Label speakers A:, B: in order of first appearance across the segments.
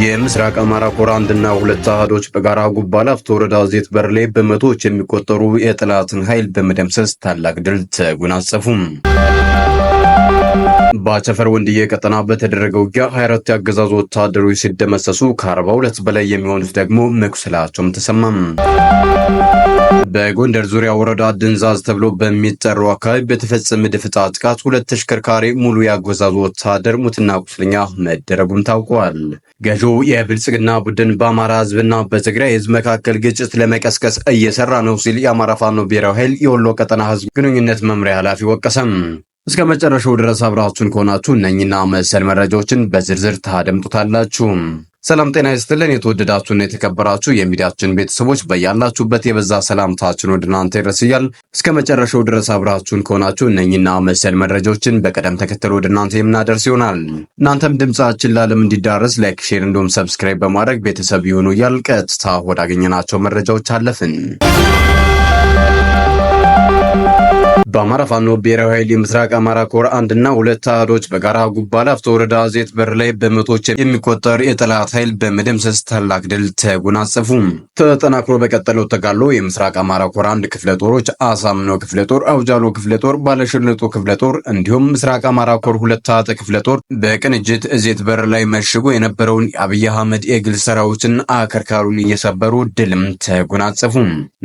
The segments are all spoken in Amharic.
A: የምስራቅ አማራ ኮር አንድና ሁለት አሃዶች በጋራ ጉባ ላፍቶ ወረዳ ዘይት በር ላይ በመቶዎች የሚቆጠሩ የጠላትን ኃይል በመደምሰስ ታላቅ ድል ተጎናጸፉ። በአቸፈር ወንድዬ ቀጠና በተደረገው ውጊያ 24 ያገዛዙ ወታደሮች ሲደመሰሱ ከ42 በላይ የሚሆኑት ደግሞ መቁሰላቸውም ተሰማም። በጎንደር ዙሪያ ወረዳ ድንዛዝ ተብሎ በሚጠራው አካባቢ በተፈጸመ ደፈጣ ጥቃት ሁለት ተሽከርካሪ ሙሉ ያገዛዙ ወታደር ሙትና ቁስለኛ መደረጉም ታውቋል። ገዢው የብልጽግና ቡድን በአማራ ሕዝብና በትግራይ ሕዝብ መካከል ግጭት ለመቀስቀስ እየሰራ ነው ሲል የአማራ ፋኖ ብሔራዊ ኃይል የወሎ ቀጠና ሕዝብ ግንኙነት መምሪያ ኃላፊ ወቀሰም። እስከ መጨረሻው ድረስ አብራችሁን ከሆናችሁ እነኝና መሰል መረጃዎችን በዝርዝር ታደምጡታላችሁ። ሰላም ጤና ይስጥልን። የተወደዳችሁና የተከበራችሁ የሚዲያችን ቤተሰቦች በያላችሁበት የበዛ ሰላምታችን ወደ እናንተ ይድረስያል። እስከ መጨረሻው ድረስ አብራችሁን ከሆናችሁ እነኝና መሰል መረጃዎችን በቀደም ተከተል ወደ እናንተ የምናደርስ ይሆናል። እናንተም ድምጻችን ለዓለም እንዲዳረስ ላይክ፣ ሼር እንዲሁም ሰብስክራይብ በማድረግ ቤተሰብ ይሁኑ እያል ቀጥታ ወዳገኘናቸው መረጃዎች አለፍን። በአማራ ፋኖ ብሔራዊ ኃይል የምስራቅ አማራ ኮር አንድና ሁለት አሃዶች በጋራ ጉባ ላፍቶ ወረዳ ዘይት በር ላይ በመቶዎች የሚቆጠር የጠላት ኃይል በመደምሰስ ታላቅ ድል ተጎናጸፉ። ተጠናክሮ በቀጠለው ተጋድሎ የምስራቅ አማራ ኮር አንድ ክፍለ ጦሮች አሳምነው ክፍለ ጦር፣ አውጃሎ ክፍለ ጦር፣ ባለሽርልጡ ክፍለ ጦር እንዲሁም ምስራቅ አማራ ኮር ሁለት አሃተ ክፍለ ጦር በቅንጅት ዘይት በር ላይ መሽጎ የነበረውን የአብይ አህመድ የግል ሰራዊትን አከርካሩን እየሰበሩ ድልም ተጎናጸፉ።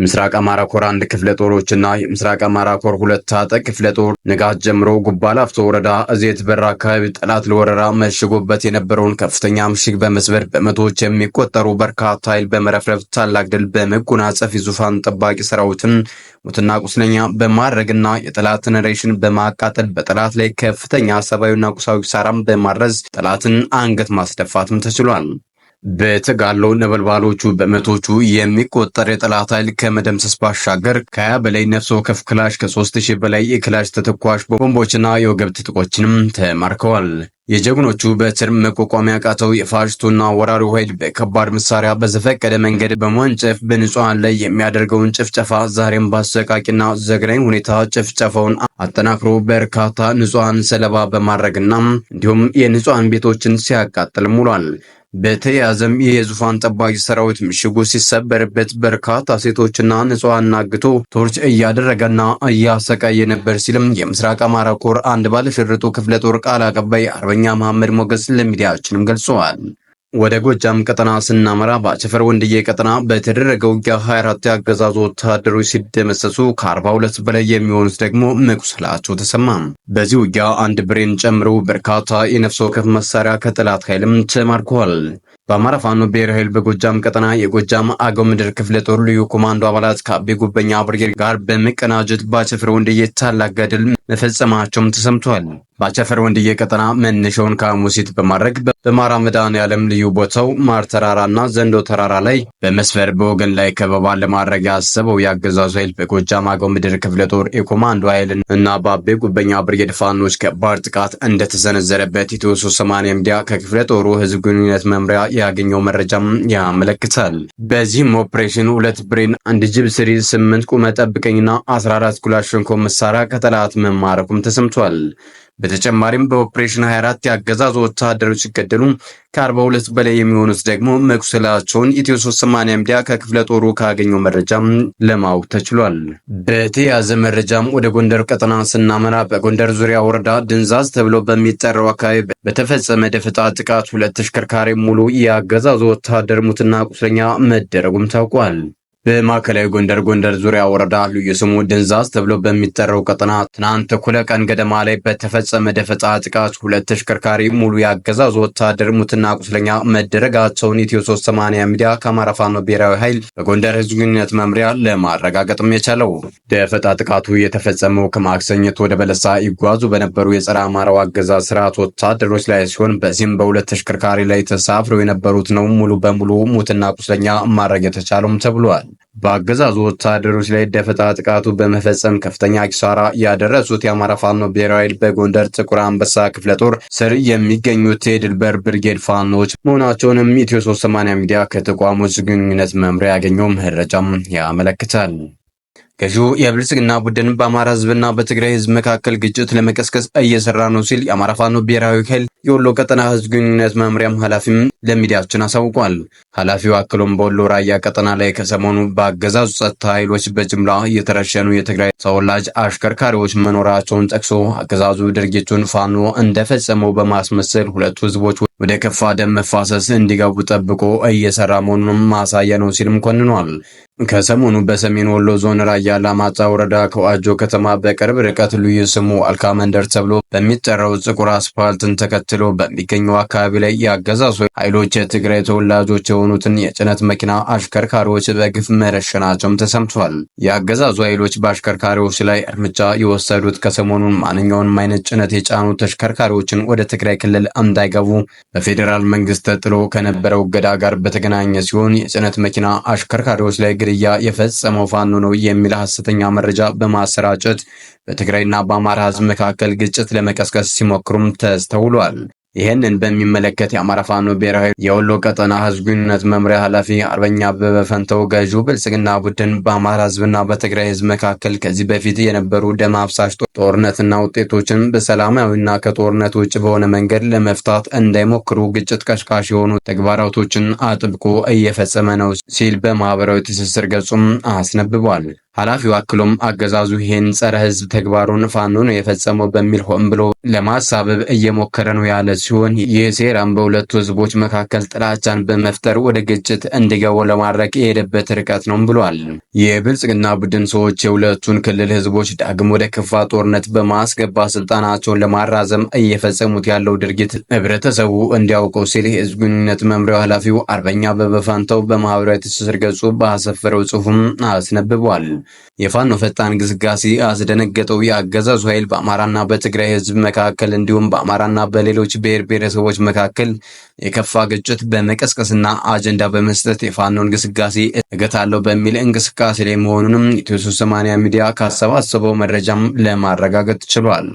A: ምስራቅ አማራ ኮር አንድ ክፍለ ጦሮችና የምስራቅ አማራ ኮር ሁለት አሃተ ክፍለ ጦር ንጋት ጀምሮ ጉባ ላፍቶ ወረዳ ዘይት በር አካባቢ ጠላት ለወረራ መሽጎበት የነበረውን ከፍተኛ ምሽግ በመስበር በመቶዎች የሚቆጠሩ በርካታ ኃይል በመረፍረፍ ታላቅ ድል በመጎናጸፍ የዙፋን ጠባቂ ሰራዊትን ሙትና ቁስለኛ በማድረግና የጠላትን ሬሽን በማቃጠል በጠላት ላይ ከፍተኛ ሰብአዊና ቁሳዊ ኪሳራም በማድረስ ጠላትን አንገት ማስደፋትም ተችሏል። በተጋድሎ ነበልባሎቹ በመቶቹ የሚቆጠር የጠላት ኃይል ከመደምሰስ ባሻገር ከ20 በላይ ነፍስ ወከፍ ክላሽ ከ3000 በላይ የክላሽ ተተኳሽ ቦምቦችና የወገብ ትጥቆችንም ተማርከዋል። የጀግኖቹ በትር መቋቋም ያቃተው የፋሽስቱና ወራሪው ኃይል በከባድ መሳሪያ በዘፈቀደ መንገድ በመወንጨፍ በንጹሃን ላይ የሚያደርገውን ጭፍጨፋ ዛሬም በአሰቃቂና ዘግናኝ ሁኔታ ጭፍጨፋውን አጠናክሮ በርካታ ንጹሃን ሰለባ በማድረግና እንዲሁም የንጹሃን ቤቶችን ሲያቃጥል ውሏል። በተያያዘም የዙፋን ጠባቂ ሰራዊት ምሽጉ ሲሰበርበት በርካታ ሴቶችና ንጹሃን አግቶ ቶርች እያደረገና እያሰቃየ ነበር ሲልም የምስራቅ አማራ ኮር አንድ ባለሽርጡ ክፍለ ጦር ቃል አቀባይ አርበኛ መሐመድ ሞገስ ለሚዲያችንም ገልጸዋል። ወደ ጎጃም ቀጠና ስናመራ በአቸፈር ወንድዬ ቀጠና በተደረገው ውጊያ 24 ያገዛዙ ወታደሮች ሲደመሰሱ ከ42 በላይ የሚሆኑት ደግሞ መቁሰላቸው ተሰማ። በዚህ ውጊያ አንድ ብሬን ጨምሮ በርካታ የነፍስ ወከፍ መሳሪያ ከጠላት ኃይልም ተማርከዋል። በአማራ ፋኖ ብሔራዊ ኃይል በጎጃም ቀጠና የጎጃም አገው ምድር ክፍለ ጦር ልዩ ኮማንዶ አባላት ከአቤ ጉበኛ ብርጌድ ጋር በመቀናጀት በአቸፈር ወንድዬ ታላቅ ገድል መፈጸማቸውም ተሰምቷል። በአቸፈር ወንድዬ ቀጠና መነሻውን ከሐሙሲት በማድረግ በማራ መድኃኔዓለም ልዩ ቦታው ማር ተራራና ዘንዶ ተራራ ላይ በመስፈር በወገን ላይ ከበባ ለማድረግ ያሰበው የአገዛዙ ኃይል በጎጃም አገው ምድር ክፍለ ጦር የኮማንዶ ኃይል እና በአቤ ጉበኛ ብርጌድ ፋኖች ከባድ ጥቃት እንደተሰነዘረበት ኢትዮ 380 ሚዲያ ከክፍለ ጦሩ ህዝብ ግንኙነት መምሪያ ያገኘው መረጃም ያመለክታል። በዚህም ኦፕሬሽን 2 ብሬን፣ 1 ጅብ ስሪ፣ 8 ቁመ ጠብቀኝና 14 ክላሽንኮቭ መሳሪያ ከጠላት መማረኩም ተሰምቷል። በተጨማሪም በኦፕሬሽን 24 ያገዛዙ ወታደሮች ሲገደሉ ከ42 በላይ የሚሆኑት ደግሞ መቁሰላቸውን ኢትዮ 380 ሚዲያ ከክፍለ ጦሩ ካገኘው መረጃም ለማወቅ ተችሏል። በተያያዘ መረጃም ወደ ጎንደር ቀጠና ስናመራ በጎንደር ዙሪያ ወረዳ ድንዛዝ ተብሎ በሚጠራው አካባቢ በተፈጸመ ደፈጣ ጥቃት ሁለት ተሽከርካሪ ሙሉ ያገዛዙ ወታደር ሙትና ቁስለኛ መደረጉም ታውቋል። በማዕከላዊ ጎንደር ዙሪያ ወረዳ ልዩ ስሙ ድንዛዝ ተብሎ በሚጠራው ቀጠና ትናንት እኩለ ቀን ገደማ ላይ በተፈጸመ ደፈጣ ጥቃት ሁለት ተሽከርካሪ ሙሉ ያገዛዙ ወታደር ሙትና ቁስለኛ መደረጋቸውን ኢትዮ 380 ሚዲያ ከአማራ ፋኖ ብሔራዊ ኃይል በጎንደር ህዝብ ግንኙነት መምሪያ ለማረጋገጥም የቻለው ደፈጣ ጥቃቱ የተፈጸመው ከማክሰኝት ወደ በለሳ ይጓዙ በነበሩ የጸረ አማራው አገዛዝ ስርዓት ወታደሮች ላይ ሲሆን በዚህም በሁለት ተሽከርካሪ ላይ ተሳፍረው የነበሩት ነው ሙሉ በሙሉ ሙትና ቁስለኛ ማድረግ የተቻለውም ተብሏል። በአገዛዙ ወታደሮች ላይ ደፈጣ ጥቃቱ በመፈጸም ከፍተኛ ኪሳራ ያደረሱት የአማራ ፋኖ ብሔራዊ ኃይል በጎንደር ጥቁር አንበሳ ክፍለ ጦር ስር የሚገኙት የድልበር ብርጌድ ፋኖች መሆናቸውንም ኢትዮ 380 ሚዲያ ከተቋሙ ግንኙነት መምሪያ ያገኘው መረጃም ያመለክታል። ገዢው የብልጽግና ቡድን በአማራ ህዝብና በትግራይ ህዝብ መካከል ግጭት ለመቀስቀስ እየሰራ ነው ሲል የአማራ ፋኖ ብሔራዊ ኃይል የወሎ ቀጠና ህዝብ ግንኙነት መምሪያም ኃላፊም ለሚዲያችን አሳውቋል። ኃላፊው አክሎም በወሎ ራያ ቀጠና ላይ ከሰሞኑ በአገዛዙ ጸጥታ ኃይሎች በጅምላ እየተረሸኑ የትግራይ ተወላጅ አሽከርካሪዎች መኖራቸውን ጠቅሶ አገዛዙ ድርጊቱን ፋኖ እንደፈጸመው በማስመሰል ሁለቱ ህዝቦች ወደ ከፋ ደም መፋሰስ እንዲገቡ ጠብቆ እየሰራ መሆኑንም ማሳያ ነው ሲልም ኮንኗል። ከሰሞኑ በሰሜን ወሎ ዞን ራያ አላማጣ ወረዳ ከዋጆ ከተማ በቅርብ ርቀት ልዩ ስሙ አልካ መንደር ተብሎ በሚጠራው ጥቁር አስፓልትን ተከትሎ በሚገኘው አካባቢ ላይ የአገዛዙ ኃይሎች የትግራይ ተወላጆች የሆኑትን የጭነት መኪና አሽከርካሪዎች በግፍ መረሸናቸውም ተሰምቷል። የአገዛዙ ኃይሎች በአሽከርካሪዎች ላይ እርምጃ የወሰዱት ከሰሞኑን ማንኛውንም አይነት ጭነት የጫኑ ተሽከርካሪዎችን ወደ ትግራይ ክልል እንዳይገቡ በፌዴራል መንግስት ተጥሎ ከነበረው እገዳ ጋር በተገናኘ ሲሆን የጭነት መኪና አሽከርካሪዎች ላይ ግድያ የፈጸመው ፋኖ ነው የሚል ሐሰተኛ መረጃ በማሰራጨት በትግራይና በአማራ ህዝብ መካከል ግጭት ለመቀስቀስ ሲሞክሩም ተስተውሏል። ይህንን በሚመለከት የአማራ ፋኖ ብሔራዊ የወሎ ቀጠና ህዝብ ግንኙነት መምሪያ ኃላፊ አርበኛ አበበ ፈንተው ገዢው ብልጽግና ቡድን በአማራ ህዝብና በትግራይ ህዝብ መካከል ከዚህ በፊት የነበሩ ደም አፍሳሽ ጦርነትና ውጤቶችን በሰላማዊና ከጦርነት ውጭ በሆነ መንገድ ለመፍታት እንዳይሞክሩ ግጭት ቀስቃሽ የሆኑ ተግባራቶችን አጥብቆ እየፈጸመ ነው ሲል በማህበራዊ ትስስር ገጹም አስነብቧል። ኃላፊው አክሎም አገዛዙ ይህን ጸረ ህዝብ ተግባሩን ፋኖ ነው የፈጸመው በሚል ሆን ብሎ ለማሳበብ እየሞከረ ነው ያለ ሲሆን ይህ ሴራም በሁለቱ ህዝቦች መካከል ጥላቻን በመፍጠር ወደ ግጭት እንዲገቡ ለማድረግ የሄደበት ርቀት ነው ብሏል። የብልጽግና ቡድን ሰዎች የሁለቱን ክልል ህዝቦች ዳግም ወደ ከፋ ጦርነት በማስገባት ስልጣናቸውን ለማራዘም እየፈጸሙት ያለው ድርጊት ህብረተሰቡ እንዲያውቀው ሲል የህዝብ ግንኙነት መምሪያው ኃላፊው አርበኛ አበበ ፋንታው በማህበራዊ ትስስር ገጹ ባሰፈረው ጽሑፍም አስነብቧል። የፋኖ ፈጣን ግስጋሴ አስደነገጠው የአገዛዙ ኃይል በአማራና በትግራይ ህዝብ መካከል እንዲሁም በአማራና በሌሎች ብሔር ብሔረሰቦች መካከል የከፋ ግጭት በመቀስቀስና አጀንዳ በመስጠት የፋኖን ግስጋሴ እገታለሁ በሚል እንቅስቃሴ ላይ መሆኑንም ኢትዮ 380 ሚዲያ ካሰባሰበው መረጃም ለማረጋገጥ ችሏል።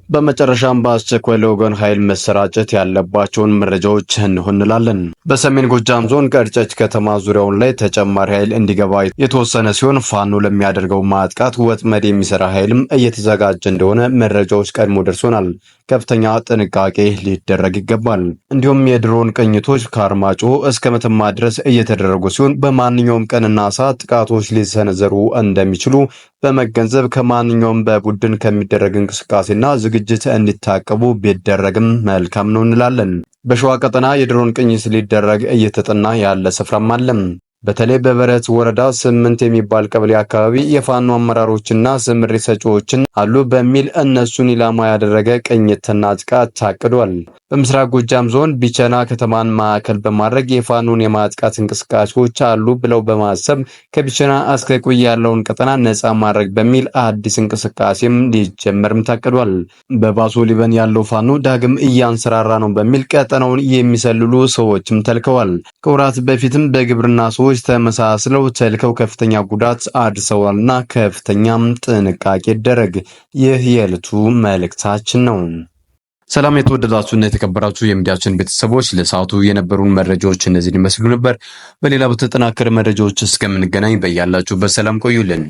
A: በመጨረሻም በአስቸኳይ ለወገን ኃይል መሰራጨት ያለባቸውን መረጃዎች እንሆንላለን። በሰሜን ጎጃም ዞን ቀርጨች ከተማ ዙሪያውን ላይ ተጨማሪ ኃይል እንዲገባ የተወሰነ ሲሆን ፋኖ ለሚያደርገው ማጥቃት ወጥመድ የሚሰራ ኃይልም እየተዘጋጀ እንደሆነ መረጃዎች ቀድሞ ደርሶናል። ከፍተኛ ጥንቃቄ ሊደረግ ይገባል። እንዲሁም የድሮን ቅኝቶች ከአርማጮ እስከ መተማ ድረስ እየተደረጉ ሲሆን በማንኛውም ቀንና ሰዓት ጥቃቶች ሊሰነዘሩ እንደሚችሉ በመገንዘብ ከማንኛውም በቡድን ከሚደረግ እንቅስቃሴና ዝግጅት እንዲታቀቡ ቢደረግም መልካም ነው እንላለን። በሸዋ ቀጠና የድሮን ቅኝት ሊደረግ እየተጠና ያለ ስፍራም አለም። በተለይ በበረት ወረዳ 8 የሚባል ቀበሌ አካባቢ የፋኖ አመራሮችና ስምሪት ሰጪዎችን አሉ በሚል እነሱን ኢላማ ያደረገ ቅኝትና ጥቃት ታቅዷል። በምስራቅ ጎጃም ዞን ቢቸና ከተማን ማዕከል በማድረግ የፋኖን የማጥቃት እንቅስቃሴዎች አሉ ብለው በማሰብ ከቢቸና እስከ ቁይ ያለውን ቀጠና ነፃ ማድረግ በሚል አዲስ እንቅስቃሴም ሊጀመርም ታቅዷል። በባሶ ሊበን ያለው ፋኖ ዳግም እያንሰራራ ነው በሚል ቀጠናውን የሚሰልሉ ሰዎችም ተልከዋል። ከወራት በፊትም በግብርና ሰዎች ተመሳስለው ተልከው ከፍተኛ ጉዳት አድርሰዋልና ከፍተኛም ጥንቃቄ ይደረግ። ይህ የዕለቱ መልእክታችን ነው። ሰላም የተወደዳችሁና የተከበራችሁ የሚዲያችን ቤተሰቦች ለሰዓቱ የነበሩን መረጃዎች እነዚህን ይመስሉ ነበር። በሌላ በተጠናከረ መረጃዎች እስከምንገናኝ በያላችሁበት ሰላም ቆዩልን።